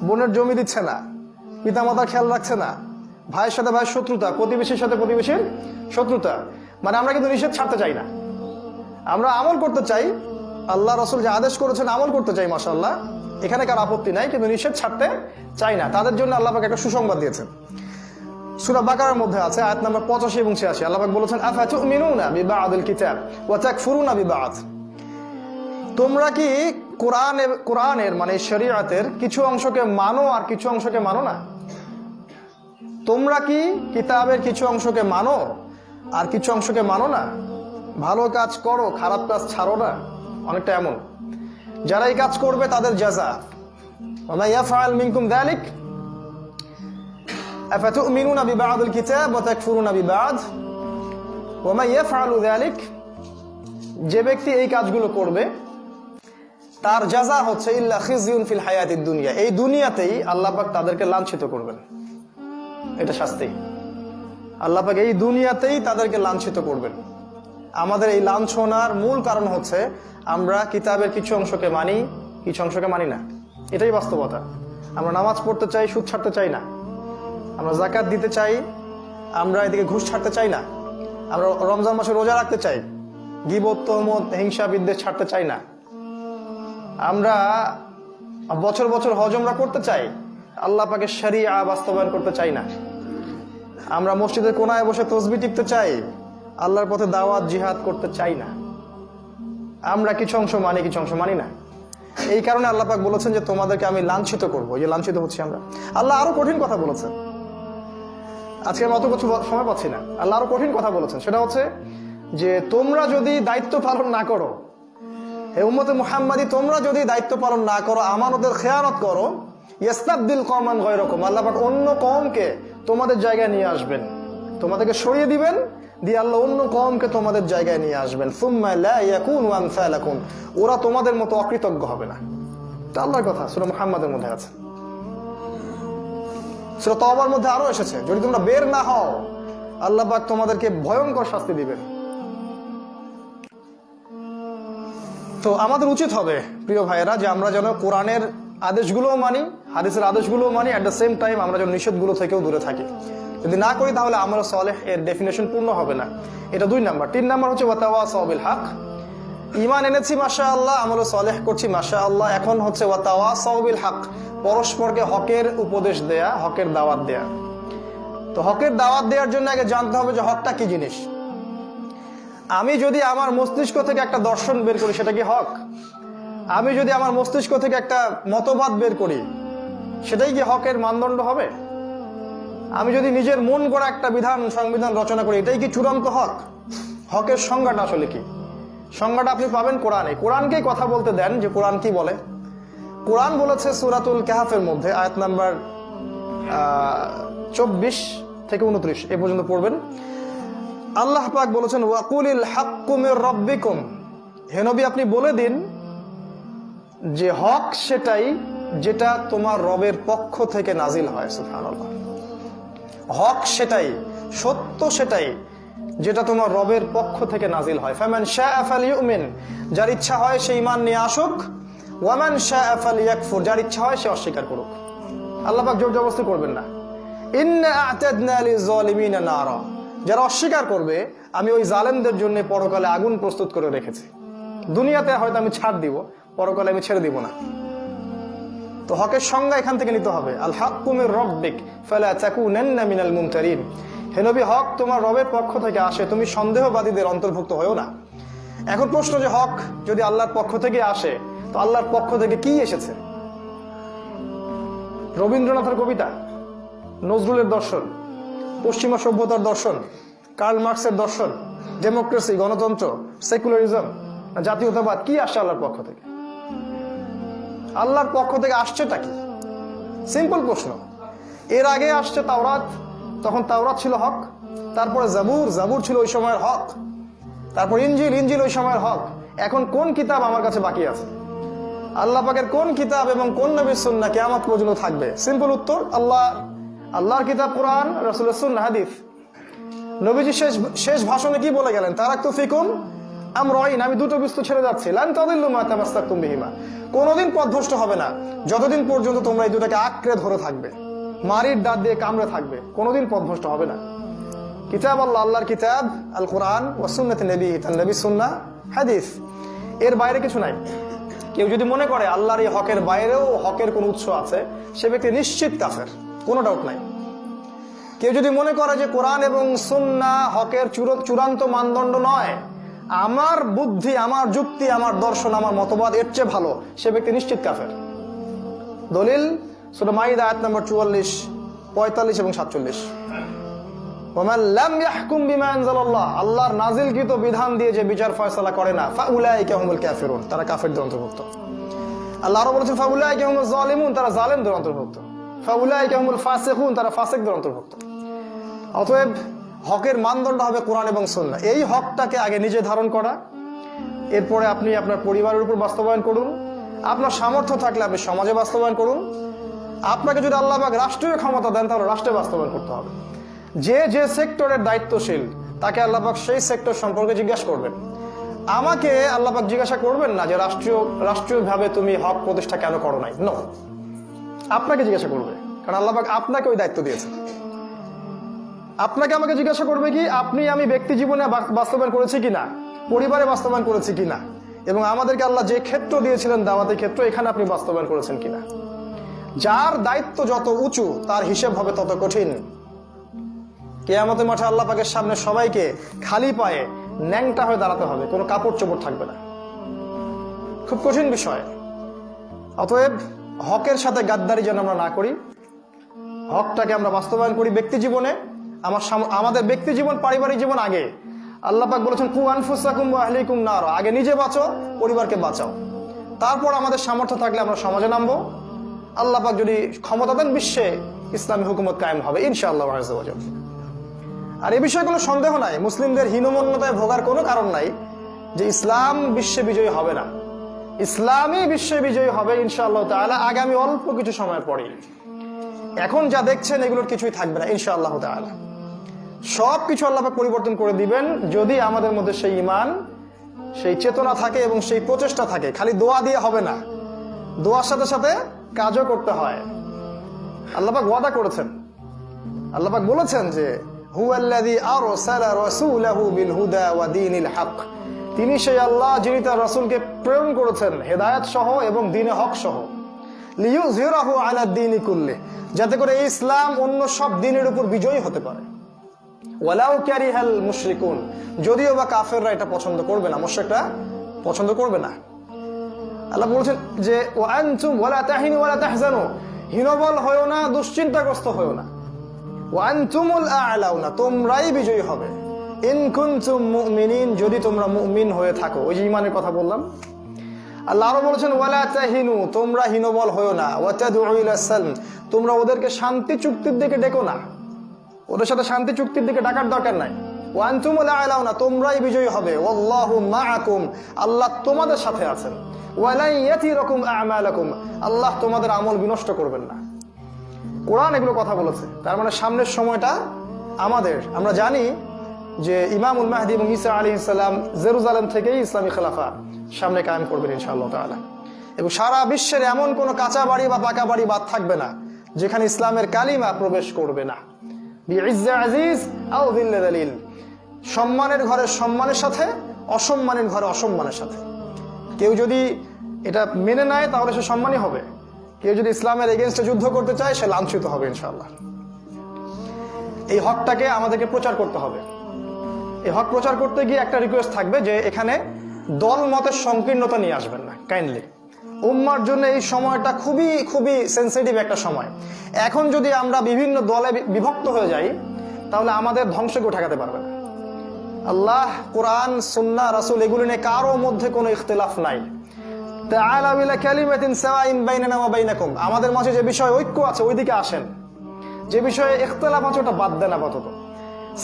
বোনের জমি দিচ্ছে না, পিতামাতার খেয়াল রাখছে না, ভাইয়ের সাথে ভাইয়ের শত্রুতা, প্রতিবেশীর সাথে প্রতিবেশীর শত্রুতা। মানে আমরা কিন্তু নিষেধ ছাড়তে চাই না, আমরা আমল করতে চাই। আল্লাহ রাসূল যে আদেশ করেছেন আমল করতে চাই, মাশাআল্লাহ, এখানে কার আপত্তি নাই, কিন্তু নিষেধ ছাড়তে চাই না। তাদের জন্য আল্লাহ পাক একটা সুসংবাদ দিয়েছেন। সূরা বাকারার মধ্যে আছে আয়াত নাম্বার 85 এবং 86, আল্লাহ পাক বলেছেন, আফাতুমিনুনা বিবা'দিল কিতাব ওয়া তাকফুরুনা বিবা'দ। তোমরা কি কোরআনের মানে শরীয়তের কিছু অংশকে মানো আর কিছু অংশকে মানো না? তোমরা কি কিতাবের কিছু অংশকে মানো আর কিছু অংশকে মানো না? ভালো কাজ করো, খারাপ কাজ ছাড়ো না। অনেকটা এমন, যারা এই কাজ করবে তাদের জাযা। ওয়া মা ইয়াফআল মিনকুম যালিক আফাতুমিনুনা বিবা'দিল কিতাব ওয়া তাকফুরুনা বিবা'দ ওয়া মা ইয়াফআলু যালিক, যে ব্যক্তি এই কাজগুলো করবে তার জাযা হচ্ছে ইল্লা খিজিউন ফিল হায়াতিদ দুনিয়া, এই দুনিয়াতেই আল্লাহ পাক তাদেরকে লাঞ্ছিত করবেন। এটা শাস্তি, আল্লাহ পাক এই দুনিয়াতেই তাদেরকে লাঞ্ছিত করবেন। আমাদের এই লাঞ্ছনার মূল কারণ হচ্ছে আমরা কিতাবের কিছু অংশকে মানি, কিছু অংশকে মানি না। এটাই বাস্তবতা। আমরা নামাজ পড়তে চাই, সুদ ছাড়তে চাই না। আমরা যাকাত দিতে চাই, আমরা এদিকে ঘুষ ছাড়তে চাই না। আমরা রমজান মাসে রোজা রাখতে চাই, গীবত, তহমত, হিংসা, বিদ্বেষ ছাড়তে চাই না। আমরা বছর বছর হজ উমরা করতে চাই, আল্লাহ পাকের শরিয়া বাস্তবায়ন করতে চাই না। আমরা মসজিদের কোনায় বসে তসবিহ টিপতে চাই, আল্লাহর পথে দাওয়াত জিহাদ করতে চাই না। আমরা কিছু অংশ মানি, কিছু অংশ মানি না। এই কারণে আল্লাহ পাক বলেছেন যে তোমাদেরকে আমি লাঞ্ছিত করবো। এই যে লাঞ্ছিত হচ্ছি আমরা। আল্লাহ আরো কঠিন কথা বলেছেন, আজকে আমি অত কিছু সময় পাচ্ছি না। আল্লাহ আরো কঠিন কথা বলেছেন, সেটা হচ্ছে যে তোমরা যদি দায়িত্ব পালন না করো, হে উম্মতে মুহাম্মাদি, তোমরা যদি দায়িত্ব পালন না করো, আমানতের খেয়ানত করো, ইস্তাবদিল কওমান গায়রাকুম, আল্লাহ পাক অন্য কওমকে তোমাদের জায়গায় নিয়ে আসবেন, তোমাদেরকে সরিয়ে দিবেন, দিয়ে আল্লাহ অন্য কওমকে তোমাদের জায়গায় নিয়ে আসবেন। সুম্মা লা ইয়াকুনু আমসালাকুম, ওরা তোমাদের মতো অকৃতজ্ঞ হবে না। এটা আল্লাহর কথা, সূরা মুহাম্মাদের মধ্যে আছে। সূরা তাওবার মধ্যে আরো এসেছে, যদি তোমরা বের না হও আল্লাহ পাক তোমাদেরকে ভয়ঙ্কর শাস্তি দিবেন। তো আমাদের উচিত হবে প্রিয় ভাইয়েরা যে আমরা যেন কোরআনের আদেশগুলোও মানি, হাদিসের আদেশগুলোও মানি, এট দ্য সেম টাইম আমরা যেন নিষেধগুলো থেকেও দূরে থাকি। যদি না করি তাহলে আমল সালেহ এর ডেফিনেশন পূর্ণ হবে না। এটা 2 নাম্বার। 3 নাম্বার হচ্ছে ওয়াতাওয়াসাউ বিল হক। ঈমান এনেছি মাশাআল্লাহ, আমল সালেহ করছি মাশাআল্লাহ, এখন হচ্ছে ওয়াতাওয়াসাউ বিল হক, পরস্পরকে হকের উপদেশ দেয়া, হকের দাওয়াত দেয়া। তো হকের দাওয়াত দেওয়ার জন্য আগে জানতে হবে যে হকটা কি জিনিস। আমি যদি আমার মস্তিষ্ক থেকে একটা দর্শন বের করি, সেটা কি হক? আমি যদি আমার মস্তিষ্ক থেকে একটা মতবাদ বের করি, সেটাই কি হকের মানদণ্ড হবে? আমি যদি নিজের মন গড়া একটা সংবিধান রচনা করি, এটাই কি চূড়ান্ত হক? হকের সংজ্ঞাটা আসলে কি? সংজ্ঞাটা আপনি পাবেন কোরআনে। কোরআনকেই কথা বলতে দেন যে কোরআন কি বলে। কোরআন বলেছে সূরাতুল কাহফের মধ্যে আয়াত নাম্বার 24 থেকে 29 এ পর্যন্ত পড়বেন। আল্লাহ পাক বলেছেন, ওয়াকুলিল হাক্কু মির রাব্বিকুম, হে নবী আপনি বলে দিন যে হক সেটাই যেটা তোমার রবের পক্ষ থেকে নাজিল হয়। সুবহানাল্লাহ। হক সেটাই, সত্য সেটাই যেটা তোমার রবের পক্ষ থেকে নাজিল হয়। ফামান শাআ ফালইউমিন, যার ইচ্ছা হয় সে ঈমান নিয়ে আসুক, ওয়ামান শাআ ফালইয়াকফুর, যার ইচ্ছা হয় সে অস্বীকার করুক। আল্লাহ পাক জোর জবরদস্তি করবেন না। ইন্না আ'তাদনা লিয-যালিমিনা নারা, যারা অস্বীকার করবে আমি ওই জালেমদের জন্য পরকালে আগুন প্রস্তুত করে রেখেছি। দুনিয়াতে হয়তো আমি ছাড় দিব, পরকালে আমি ছেড়ে দিব না। তো হকের সংজ্ঞা এখান থেকে নিতে হবে। আল হাক্কু মির রাব্বিক ফালা তাকুনান্না মিনাল মুমতারিন, হে নবী হক তোমার রবের পক্ষ থেকে আসে, তুমি সন্দেহবাদীদের অন্তর্ভুক্ত হয়ো না। এখন প্রশ্ন যে হক যদি আল্লাহর পক্ষ থেকে আসে, তো আল্লাহর পক্ষ থেকে কি এসেছে? রবীন্দ্রনাথের কবিতা, নজরুলের দর্শন, পশ্চিমা সভ্যতার দর্শন, কার্ল মার্কসের দর্শন, ডেমোক্রেসি, গণতন্ত্র, সেকুলারিজম, জাতীয়তাবাদ, কি আসছে আল্লাহর পক্ষ থেকে? আল্লাহর পক্ষ থেকে আসছেটা কি? সিম্পল প্রশ্ন। এর আগে আসছে তাওরাত, তখন তাওরাত ছিল হক। তারপরে জাবুর ছিল ওই সময়ের হক। তারপর ইনজিল ওই সময়ের হক। এখন কোন কিতাব আমার কাছে বাকি আছে? আল্লাহ পাকের কোন কিতাব এবং কোন নবীর সুন্নাহ কিয়ামত পর্যন্ত থাকবে? সিম্পল উত্তর, আল্লাহর কিতাব কোরআন, রাসূলের সুন্নাহ হাদিস। নবীজি শেষ ভাষণে কি বলে গেলেন? তারাকতু ফিকুম আমরাইন, আমি দুটো বস্তু ছেড়ে যাচ্ছি, লান তাদিল্লু মা তামাসসাকতুম বিহিমা, কোনোদিন পথভ্রষ্ট হবে না যতদিন পর্যন্ত তোমরা এই দুটাকে আঁকড়ে ধরে থাকবে, মারির দাঁত দিয়ে কামড়ে থাকবে, কোনোদিন পথভ্রষ্ট হবে না। কিতাব আল্লাহ, আল্লাহর কিতাব আল কোরআন ওয়া সুন্নাত নবী, তার নবীর সুন্নাহ হাদিস, এর বাইরে কিছু নাই। কেউ যদি মনে করে আল্লাহর এই হকের বাইরেও হকের কোন উৎস আছে, সে ব্যক্তি নিশ্চিত কাফের, কোনো ডাউট নাই। কেউ যদি মনে করে যে কোরআন এবং সুন্নাহ হকের চূড়ান্ত মানদণ্ড নয়, আমার বুদ্ধি, আমার যুক্তি, আমার দর্শন, আমার মতবাদ এর চেয়ে ভালো, সে ব্যক্তি নিশ্চিত কাফের। দলিল সূরা মাইদা আয়াত নম্বর 44, 45 এবং 47। ওমান লাম ইয়াহকুম বিমা আনজালাল্লাহ, আল্লাহর নাজিলকৃত বিধান দিয়ে যে বিচার ফয়সালা করে না, ফাউলাইকা হুমুল কাফিরুন, তারা কাফেরদের অন্তর্ভুক্ত। আল্লাহ আরো বলেছেন ফাউলাইকা হুমুজ জালিমুন, তারা জালেমদের অন্তর্ভুক্ত। ফাউলাইকা হুমুল ফাসিকুন, তারা ফাসিকদের অন্তর্ভুক্ত। অতএব হকের মানদণ্ড হবে কোরআন এবং সুন্নাহ। এই হকটাকে আগে নিজে ধারণ করা, এরপরে আপনি আপনার পরিবারের উপর বাস্তবায়ন করুন, আপনার সামর্থ্য থাকলে আপনি সমাজে বাস্তবায়ন করুন, আপনাকে যদি আল্লাহ পাক রাষ্ট্রীয় ক্ষমতা দেন তাহলে রাষ্ট্রে বাস্তবায়ন করতে হবে। যে যে সেক্টরের দায়িত্বশীল তাকে আল্লাহ পাক সেই সেক্টর সম্পর্কে জিজ্ঞাসা করবেন। আমাকে আল্লাহ পাক জিজ্ঞাসা করবেন না যে রাষ্ট্রীয়ভাবে তুমি হক প্রতিষ্ঠা কেন করো নাই, নো, আপনাকে জিজ্ঞাসা করবে, কারণ আল্লাহ পাক আপনাকে ওই দায়িত্ব দিয়েছেন। আপনাকে আমাকে জিজ্ঞাসা করবে কি আপনি আমি ব্যক্তি জীবনে বাস্তবায়ন করেছি কিনা, পরিবারে বাস্তবায়ন করেছি কিনা, এবং আমাদেরকে আল্লাহ যে ক্ষেত্র দিয়েছিলেন দাওয়াতের ক্ষেত্র, এখানে আপনি বাস্তবায়ন করেছেন কিনা। যার দায়িত্ব যত উঁচু তার হিসেব হবে তত কঠিন। কিয়ামতের মাঠে আল্লাহ পাকের সামনে সবাইকে খালি পায়ে ন্যাংটা হয়ে দাঁড়াতে হবে, কোনো কাপড় চোপড় থাকবে না, খুব কঠিন বিষয়। অতএব হকের সাথে গাদ্দারি যেন আমরা না করি, হকটাকে আমরা বাস্তবায়ন করি ব্যক্তি জীবনে। আমাদের ব্যক্তি জীবন, পারিবারিক জীবন আগে। আল্লাহ পাক বলেছেন কু আনফুসাকুম ওয়া আহলিকুম নার, আগে নিজে বাঁচো, পরিবারকে বাঁচাও, তারপর আমাদের সামর্থ্য থাকলে আমরা সমাজে নামবো। আল্লাহ পাক যদি ক্ষমতা দেন, বিশ্বে ইসলামী হুকুমত কায়েম হবে ইনশাআল্লাহ আযজা ওয়া জাল। আর এই বিষয়ে কোনো সন্দেহ নাই, মুসলিমদের হীনমন্যতায় ভোগার কোনো কারণ নাই যে ইসলাম বিশ্বে বিজয়ী হবে না। ইসলামই বিশ্বে বিজয়ী হবে ইনশাআল্লাহ তাআলা আগামী অল্প কিছু সময় পরে। এখন যা দেখছেন এগুলোর কিছুই থাকবে না ইনশাআল্লাহ তাআলা। সবকিছু আল্লাহ পাক পরিবর্তন করে দিবেন যদি আমাদের মধ্যে সেই ঈমান, সেই চেতনা থাকে এবং সেই প্রচেষ্টা থাকে। খালি দোয়া দিয়ে হবে না, দোয়ার সাথে সাথে কাজও করতে হয়। আল্লাহ পাক ওয়াদা করেছেন, আল্লাহ পাক বলেছেন যে হুয়াল্লাযী আরসালা রাসূলাহু বিল হুদা ওয়া দীনিল হক, তিনি সেই আল্লাহ যিনি তার রাসূলকে প্রেরণ করেছেন হেদায়েত সহ এবং দ্বীনে হক সহ, লিইয়ুযহিরাহু আলা দ্বীনি কুল্লি, যাতে করে ইসলাম অন্য সব দ্বীনের উপর বিজয়ী হতে পারে। ওয়ালাউ কারিহাল মুশরিকুন, যদিও বা কাফেররা এটা পছন্দ করবে না, মুশরিকরা পছন্দ করবে না। আল্লাহ বলেছেন যে ওয়া আনতুম ওয়ালা তাহিনু ওয়ালা তাহজানু, হীনবল হয়ো না, দুশ্চিন্তাগ্রস্ত হয়ো না। ওয়া আনতুমুল আ'লাউনা, তোমরাই বিজয়ী হবে। ইন কুনতুম মুমিনিন, যদি তোমরা মুমিন হয়ে থাকো। ওই যে ঈমানের কথা বললাম। আল্লাহ আরো বলেছেন ওয়ালা তাহিনু, তোমরা হীনবল হয়ো না। ওয়া তাদউ ইলা সালম, তোমরা ওদেরকে শান্তি চুক্তির দিকে ডেকো না, ওদের সাথে শান্তি চুক্তির দিকে ডাকার দরকার নাই। ওয়া আনতুমুল আ'লাউনা, তোমরাই বিজয়ী হবে। ওয়াল্লাহু মাআকুম, আল্লাহ তোমাদের সাথে আছেন। ওয়ালা ইয়াতিরাকুম আ'মালাকুম, আল্লাহ তোমাদের আমল বিনষ্ট করবেন না। কোরআন এগুলো কথা বলেছে, তার মানে সামনের সময়টা আমাদের। আমরা জানি যে ইমামুল মাহদী এবং ঈসা আলাইহিস সালাম জেরুজালেম থেকেই ইসলামী খেলাফা সামনে কায়েম করবেন ইনশাআল্লাহ তাআলা। এবং সারা বিশ্বের এমন কোনো কাঁচা বাড়ি বা পাকা বাড়ি বাদ থাকবে না যেখানে ইসলামের কালিমা প্রবেশ করবে না। বিইজ্জা আজিজ আও যিল্লা যালিল, সম্মানের ঘরে সম্মানের সাথে, অসম্মানের ঘরে অসম্মানের সাথে। কেউ যদি এটা মেনে নেয় তাহলে সে সম্মানী হবে, কেউ যদি ইসলামের এগেইনস্টে যুদ্ধ করতে চায় সে লাঞ্ছিত হবে ইনশাআল্লাহ। এই হকটাকে আমাদেরকে প্রচার করতে হবে। এই হক প্রচার করতে গিয়ে একটা রিকোয়েস্ট থাকবে যে এখানে দল মতের সংকীর্ণতা নিয়ে আসবেন না কাইন্ডলি। উম্মার জন্য এই সময়টা খুবই খুবই সেন্সিটিভ একটা সময়। এখন যদি আমরা বিভিন্ন দলে বিভক্ত হয়ে যাই তাহলে আমাদের ধ্বংসকে ঠেকাতে পারবে না। আল্লাহ, কোরআন, সুন্নাহ, রাসূল এগুলো নিয়ে কারো মধ্যে কোনো ইখতিলাফ নাই। তাআলা ইলা কালিমাতিন সাওয়াইন বাইনানা ওয়া বাইনাকুম, আমাদের মাঝে যে বিষয় ঐক্য আছে ওইদিকে আসেন, যে বিষয়ে ইখতিলাফ আছে ওটা বাদ দেন আপাতত।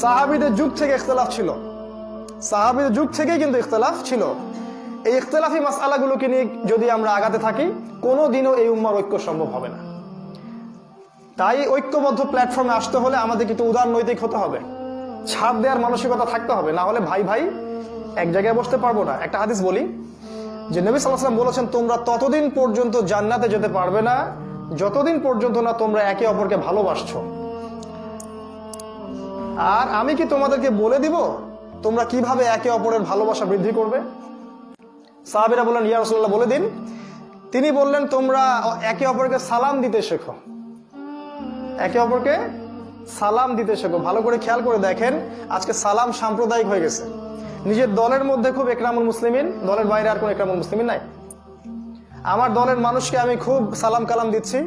সাহাবীদের যুগ থেকে ইখতিলাফ ছিল, সাহাবীদের যুগ থেকেই কিন্তু ইখতিলাফ ছিল। এই ইখতিলাফি মাসআলাগুলোকে নিয়ে যদি আমরা আগাতে থাকি, কোনোদিনও এই উম্মার ঐক্য সম্ভব হবে না। তাই ঐক্যবদ্ধ প্ল্যাটফর্মে আসতে হলে আমাদের কিন্তু উদারনৈতিক হতে হবে, ছাড় দেওয়ার মানসিকতা থাকতে হবে, না হলে ভাই ভাই এক জায়গায় বসতে পারবো না। একটা হাদিস বলি যে নবী সাল্লাল্লাহু আলাইহি ওয়াসাল্লাম বলেছেন, তোমরা ততদিন পর্যন্ত জান্নাতে যেতে পারবে না যতদিন পর্যন্ত না তোমরা একে অপরকে ভালোবাসছো। আর আমি কি তোমাদেরকে বলে দিব তোমরা কিভাবে একে অপরের ভালোবাসা বৃদ্ধি করবে? সাহাবীরা বললেন, ইয়া রাসূলুল্লাহ বলে দিন। তিনি বললেন, তোমরা একে অপরকে সালাম দিতে শেখো, একে অপরকে সালাম দিতে শেখো। ভালো করে খেয়াল করে দেখেন, আজকে সালাম সাম্প্রদায়িক হয়ে গেছে। নিজের দলের মধ্যে খুব একরামুল মুসলিমিন, দলের বাইরে আর কোন একরামুল মুসলিমিন নাই। আমার দলের মানুষকে আমি খুব সালাম কালাম দিচ্ছি,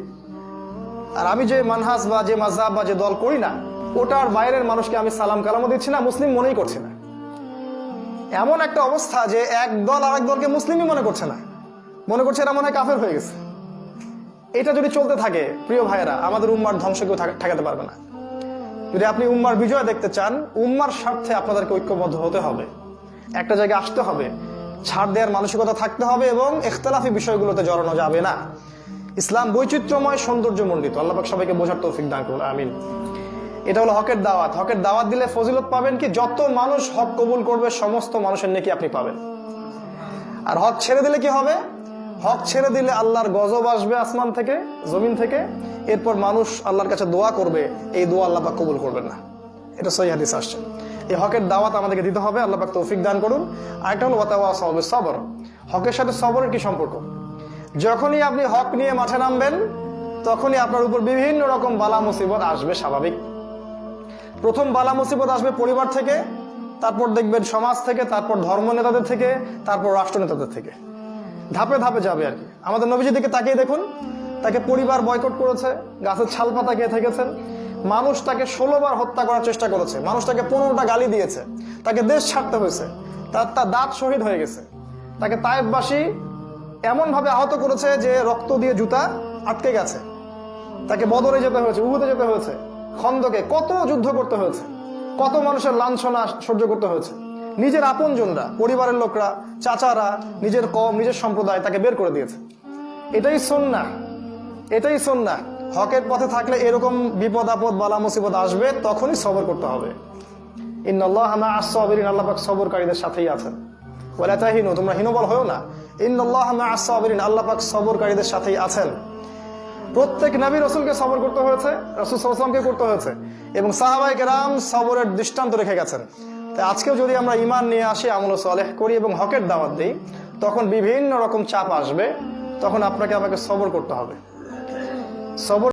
আর আমি যে মানহাজ বা যে মাযহাব বা যে দল করি না, ওটার বাইরের মানুষকে আমি সালাম কালামও দিচ্ছি না, মুসলিম মনেই করছি না। এমন একটা অবস্থা যে এক দল আরেক দলকে মুসলিমই মনে করছে না, মনে করছে এরা মনে হয় কাফের হয়ে গেছে। এটা যদি চলতে থাকে প্রিয় ভাইয়েরা, আমাদের উম্মার ধ্বংস কেউ ঠেকাতে পারবে না। যদি আপনি উম্মার বিজয় দেখতে চান, উম্মার স্বার্থে আপনাদেরকে ঐক্যবদ্ধ হতে হবে, একটা জায়গায় আসতে হবে, ছাড় দেওয়ার মানসিকতা থাকতে হবে এবং ইখতিলাফি বিষয়গুলোতে জড়ানো যাবে না। ইসলাম বৈচিত্র্যময়, সৌন্দর্যমণ্ডিত। আল্লাহ পাক সবাইকে বোঝার তৌফিক দান করুন, আমিন। এটা হলো হকের দাওয়াত। হকের দাওয়াত দিলে ফজিলত পাবেন কি? যত মানুষ হক কবুল করবে সমস্ত মানুষের নেকি আপনি পাবেন। আর হক ছেড়ে দিলে কি হবে? হক ছেড়ে দিলে আল্লাহর গজব আসবে আসমান থেকে, জমিন থেকে। এরপর মানুষ আল্লাহর কাছে দোয়া করবে, এই দোয়া আল্লাহ পাক কবুল করবেন না। এটা সহিহ হাদিস আসছে। এই হকের দাওয়াত আমাদেরকে দিতে হবে, আল্লাহ পাক তৌফিক দান করুন। আরেকটা হলো ওয়াতাওয়াসাউ বিস সবর। হকের সাথে সবরের কি সম্পর্ক? যখনই আপনি হক নিয়ে মাঠে নামবেন, তখনই আপনার উপর বিভিন্ন রকম বালা মুসিবত আসবে, স্বাভাবিক। প্রথম বালা মুসিবত আসবে পরিবার থেকে, তারপর দেখবেন সমাজ থেকে, তারপর ধর্ম নেতাদের থেকে, তারপর রাষ্ট্র নেতাদের থেকে। ধাপে ধাপে যাবে আর কি। আমাদের নবীজির দিকে তাকিয়ে দেখুন, তাকে পরিবার বয়কট করেছে, গাছের ছাল পাতা খেয়ে থেকেছেন, মানুষ তাকে 16 বার হত্যা করার চেষ্টা করেছে, মানুষ তাকে 15টা গালি দিয়েছে, তাকে দেশ ছাড়তে হয়েছে, তার দাঁত শহীদ হয়ে গেছে, তাকে তায়েফবাসী এমন ভাবে আহত করেছে যে রক্ত দিয়ে জুতা আটকে গেছে, তাকে বদরে যেতে হয়েছে, উহুদে যেতে হয়েছে, খন্দকে কত যুদ্ধ করতে হয়েছে, কত মানুষের লাঞ্ছনা সহ্য করতে হয়েছে। নিজের আপনজনরা, পরিবারের লোকরা, চাচারা, নিজের কওম, নিজের সম্প্রদায় তাকে বের করে দিয়েছে। এটাই সুন্নাহ, এটাই সুন্নাহ। হকের পথে থাকলে এরকম বিপদ আপদ বালা মুসিবত আসবে, তখনই সবর করতে হবে। ইন্নাল্লাহা মা'আস সাবিরিন, আল্লাহ পাক সবরকারীদের সাথেই আছেন। ওয়ালা তাহিনু, তোমরা হীনবল হও না। ইন্নাল্লাহা মা'আস সাবিরিন, আল্লাহ পাক সবরকারীদের সাথেই আছেন। প্রত্যেক নবী রাসূলকে সবর করতে হয়েছে, রাসূল সাল্লাল্লাহু আলাইহি ওয়াসাল্লামকে করতে হয়েছে, এবং সাহাবায়ে কেরাম সবরের দৃষ্টান্ত রেখে গেছেন। তাই আজকেও যদি আমরা ঈমান নিয়ে আসি, আমল সালেহ করি এবং হকের দাওয়াত দিই, তখন বিভিন্ন রকম চাপ আসবে, তখন আপনাকে আমাকে সবর করতে হবে। সবর